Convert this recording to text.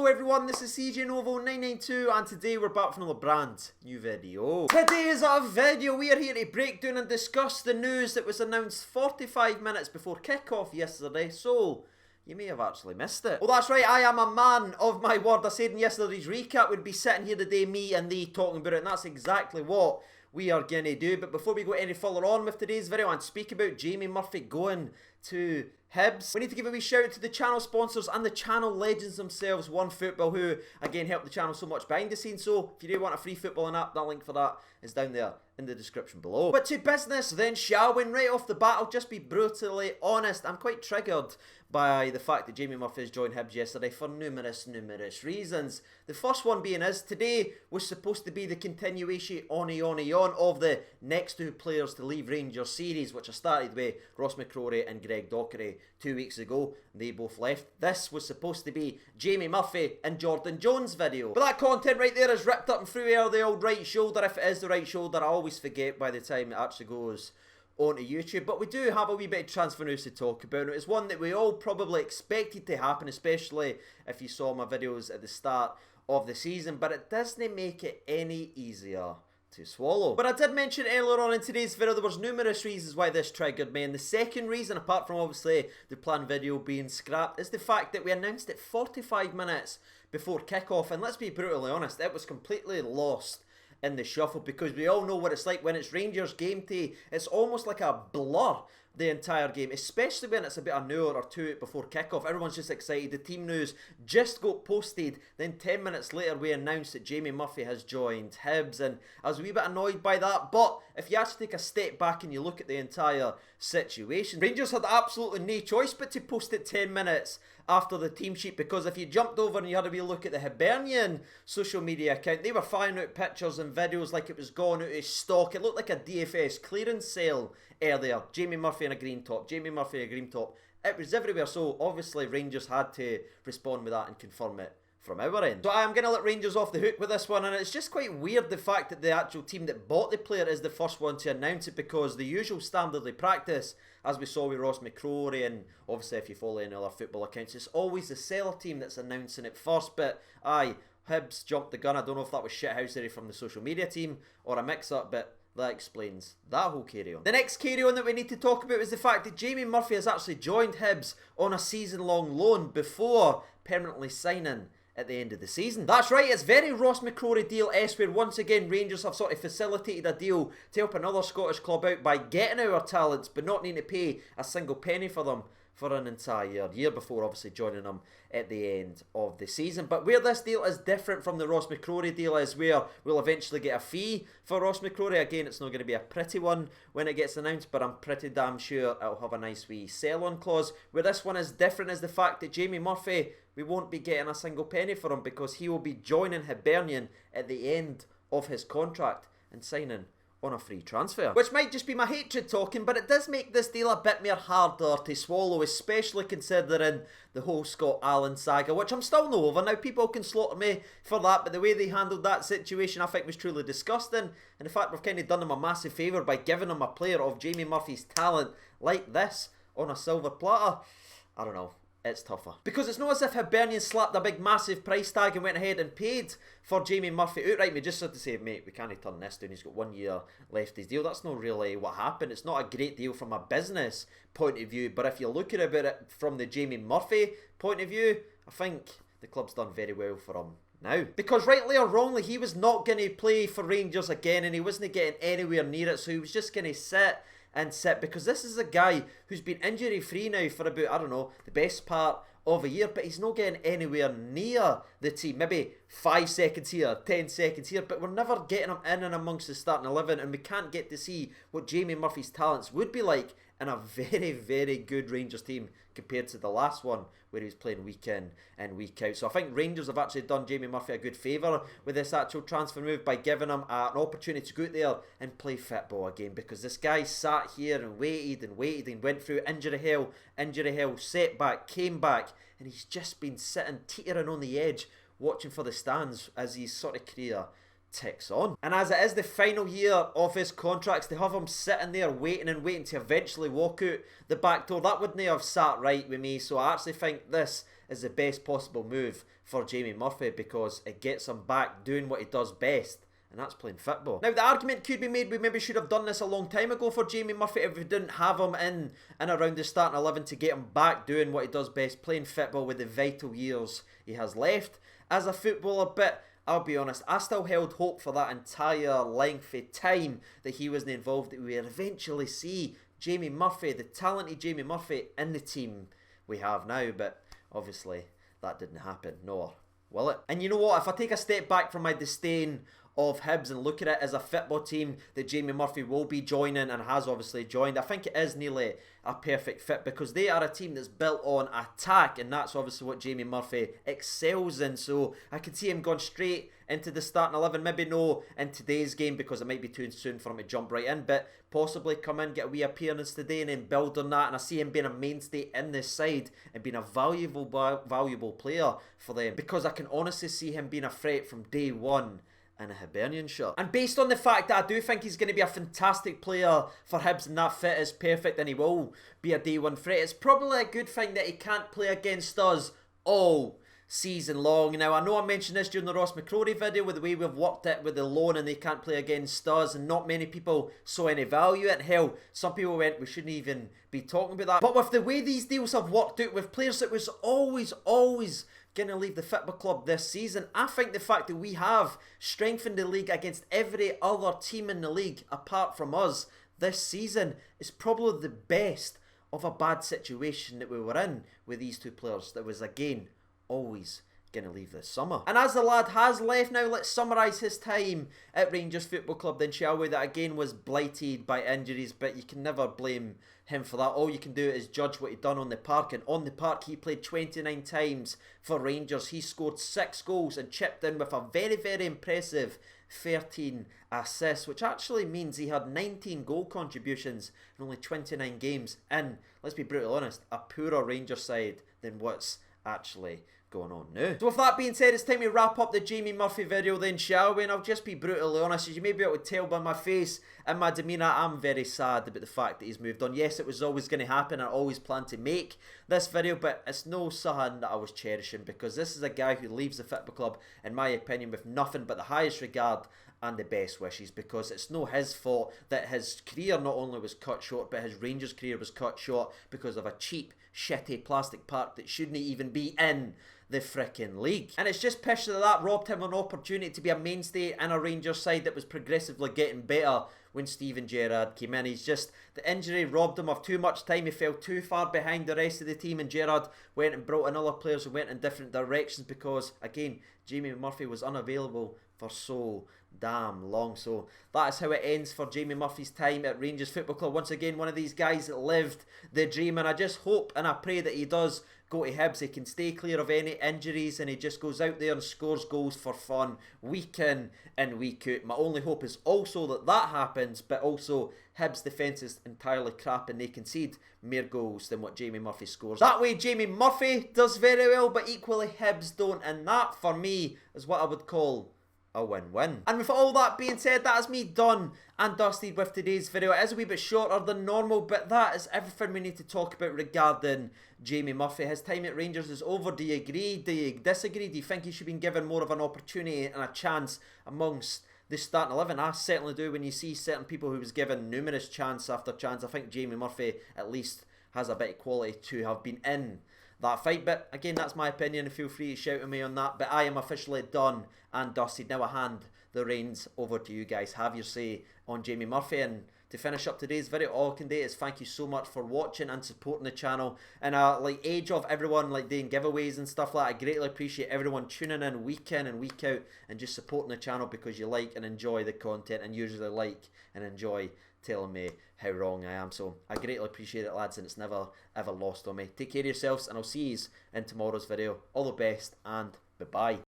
Hello everyone, this is CJ Novo 992 and today we're back for another brand new video. Today's video, we are here to break down and discuss the news that was announced 45 minutes before kickoff yesterday, so you may have actually missed it. Well, that's right, I am a man of my word. I said in yesterday's recap we'd be sitting here today, me and thee, talking about it, and that's exactly what we are going to do. But before we go any further on with today's video and speak about Jamie Murphy going to Hibs, we need to give a wee shout out to the channel sponsors and the channel legends themselves, OneFootball, who again help the channel so much behind the scenes. So if you do want a free footballing app, that link for that is down there in the description below. But to business then, shall we? Right off the bat, I'll just be brutally honest, I'm quite triggered by the fact that Jamie Murphy has joined Hibs yesterday for numerous reasons. The first one being is today was supposed to be the continuation on of the next two players to leave Rangers series, which I started with Ross McCrory and Greg Dockery 2 weeks ago. They both left. This was supposed to be Jamie Murphy and Jordan Jones video. But that content right there is ripped up and through air the old right shoulder. If it is the right shoulder, I always forget by the time it actually goes onto YouTube. But we do have a wee bit of transfer news to talk about. It's one that we all probably expected to happen, especially if you saw my videos at the start of the season, but it doesn't make it any easier to swallow. But I did mention earlier on in today's video there was numerous reasons why this triggered me, and the second reason, apart from obviously the planned video being scrapped, is the fact that we announced it 45 minutes before kickoff, and let's be brutally honest, it was completely lost in the shuffle, because we all know what it's like when it's Rangers game day. It's almost like a blur, the entire game, especially when it's about an hour or two before kickoff. Everyone's just excited. The team news just got posted, then 10 minutes later we announced that Jamie Murphy has joined Hibs, and I was a wee bit annoyed by that. But if you actually take a step back and you look at the entire situation, Rangers had absolutely no choice but to post it 10 minutes after the team sheet, because if you jumped over and you had a wee look at the Hibernian social media account, they were firing out pictures and videos like it was gone out of stock. It looked like a DFS clearance sale earlier. Jamie Murphy in a green top, Jamie Murphy in a green top. It was everywhere, so obviously Rangers had to respond with that and confirm it from our end. So I am going to let Rangers off the hook with this one, and it's just quite weird the fact that the actual team that bought the player is the first one to announce it, because the usual standard of practice, as we saw with Ross McCrory, and obviously if you follow any other football accounts, it's always the seller team that's announcing it first. But aye, Hibs jumped the gun. I don't know if that was shithousery from the social media team or a mix-up, but that explains that whole carry-on. The next carry-on that we need to talk about is the fact that Jamie Murphy has actually joined Hibs on a season-long loan before permanently signing at the end of the season. That's right, it's very Ross McCrory deal-esque, where once again Rangers have sort of facilitated a deal to help another Scottish club out by getting our talents but not needing to pay a single penny for them for an entire year before obviously joining them at the end of the season. But where this deal is different from the Ross McCrory deal is where we'll eventually get a fee for Ross McCrory. Again, it's not going to be a pretty one when it gets announced, but I'm pretty damn sure it'll have a nice wee sell-on clause. Where this one is different is the fact that Jamie Murphy, we won't be getting a single penny for him, because he will be joining Hibernian at the end of his contract and signing on a free transfer. Which might just be my hatred talking, but it does make this deal a bit more harder to swallow, especially considering the whole Scott Allen saga, which I'm still no over. Now, people can slaughter me for that, but the way they handled that situation I think was truly disgusting. And in fact, we've kind of done him a massive favour by giving him a player of Jamie Murphy's talent like this on a silver platter. I don't know. It's tougher. Because it's not as if Hibernian slapped a big massive price tag and went ahead and paid for Jamie Murphy outright. We just had to say, mate, we can't turn this down. He's got 1 year left his deal. That's not really what happened. It's not a great deal from a business point of view. But if you look at it from the Jamie Murphy point of view, I think the club's done very well for him now. Because rightly or wrongly, he was not going to play for Rangers again, and he wasn't getting anywhere near it. So he was just going to sit, because this is a guy who's been injury free now for about, I don't know, the best part of a year, but he's not getting anywhere near the team. Maybe 5 seconds here, 10 seconds here, but we're never getting him in and amongst the starting 11, and we can't get to see what Jamie Murphy's talents would be like in a very good Rangers team compared to the last one where he was playing week in and week out. So I think Rangers have actually done Jamie Murphy a good favour with this actual transfer move by giving him an opportunity to go out there and play football again, because this guy sat here and waited and went through injury hell, setback, came back, and he's just been sitting teetering on the edge watching for the stands as his sort of career ticks on. And as it is the final year of his contracts, to have him sitting there waiting to eventually walk out the back door, that wouldn't have sat right with me. So I actually think this is the best possible move for Jamie Murphy because it gets him back doing what he does best, and that's playing football. Now, the argument could be made we maybe should have done this a long time ago for Jamie Murphy if we didn't have him in and around the starting 11 to get him back doing what he does best, playing football with the vital years he has left as a footballer. But I'll be honest, I still held hope for that entire lengthy time that he wasn't involved, that we would eventually see Jamie Murphy, the talented Jamie Murphy, in the team we have now. But obviously that didn't happen, nor will it. And you know what, if I take a step back from my disdain of Hibs and look at it as a football team that Jamie Murphy will be joining and has obviously joined, I think it is nearly a perfect fit because they are a team that's built on attack, and that's obviously what Jamie Murphy excels in. So I could see him going straight into the starting 11, maybe no in today's game because it might be too soon for him to jump right in, but possibly come in, get a wee appearance today and then build on that. And I see him being a mainstay in this side and being a valuable player for them because I can honestly see him being a threat from day one in a Hibernian shirt. And based on the fact that I do think he's going to be a fantastic player for Hibs and that fit is perfect and he will be a day one threat, it's probably a good thing that he can't play against us all season long. Now, I know I mentioned this during the Ross McCrory video with the way we've worked it with the loan and they can't play against us, and not many people saw any value in it. Hell, some people went, we shouldn't even be talking about that. But with the way these deals have worked out with players that was always going to leave the football club this season, I think the fact that we have strengthened the league against every other team in the league apart from us this season is probably the best of a bad situation that we were in with these two players that was, again, always going to leave this summer. And as the lad has left now, let's summarise his time at Rangers Football Club then, shall we? That again was blighted by injuries, but you can never blame him for that. All you can do is judge what he done on the park, and on the park he played 29 times for Rangers. He scored 6 goals and chipped in with a very impressive 13 assists, which actually means he had 19 goal contributions in only 29 games in, let's be brutally honest, a poorer Rangers side than what's actually going on now. So with that being said, it's time to wrap up the Jamie Murphy video then, shall we? And I'll just be brutally honest, as you may be able to tell by my face and my demeanour, I'm very sad about the fact that he's moved on. Yes, it was always going to happen, I always planned to make this video, but it's no something that I was cherishing because this is a guy who leaves the football club, in my opinion, with nothing but the highest regard and the best wishes, because it's no his fault that his career not only was cut short, but his Rangers career was cut short because of a cheap, shitty plastic park that shouldn't even be in the frickin' league. And it's just pish that robbed him an opportunity to be a mainstay in a Rangers side that was progressively getting better when Steven Gerrard came in. He's just, the injury robbed him of too much time. He fell too far behind the rest of the team, and Gerrard went and brought in other players who went in different directions because, again, Jamie Murphy was unavailable for so damn long. So that is how it ends for Jamie Murphy's time at Rangers Football Club. Once again, one of these guys that lived the dream, and I just hope and I pray that he does go to Hibs, he can stay clear of any injuries and he just goes out there and scores goals for fun week in and week out. My only hope is also that that happens, but also Hibs' defence is entirely crap and they concede more goals than what Jamie Murphy scores. That way Jamie Murphy does very well, but equally Hibs don't, and that for me is what I would call a win-win. And with all that being said, that is me done and dusted with today's video. It is a wee bit shorter than normal, but that is everything we need to talk about regarding Jamie Murphy. His time at Rangers is over. Do you agree? Do you disagree? Do you think he should be given more of an opportunity and a chance amongst the starting 11? I certainly do. When you see certain people who was given numerous chance after chance, I think Jamie Murphy at least has a bit of quality to have been in that fight. But again, that's my opinion. Feel free to shout at me on that. But I am officially done and dusted. Now I hand the reins over to you guys. Have your say on Jamie Murphy. And to finish up today's video, all I can do is thank you so much for watching and supporting the channel. And like age of everyone like doing giveaways and stuff like that, I greatly appreciate everyone tuning in and week out and just supporting the channel because you like and enjoy the content and usually like and enjoy telling me how wrong I am. So I greatly appreciate it, lads, and it's never ever lost on me. Take care of yourselves and I'll see you in tomorrow's video. All the best and bye bye.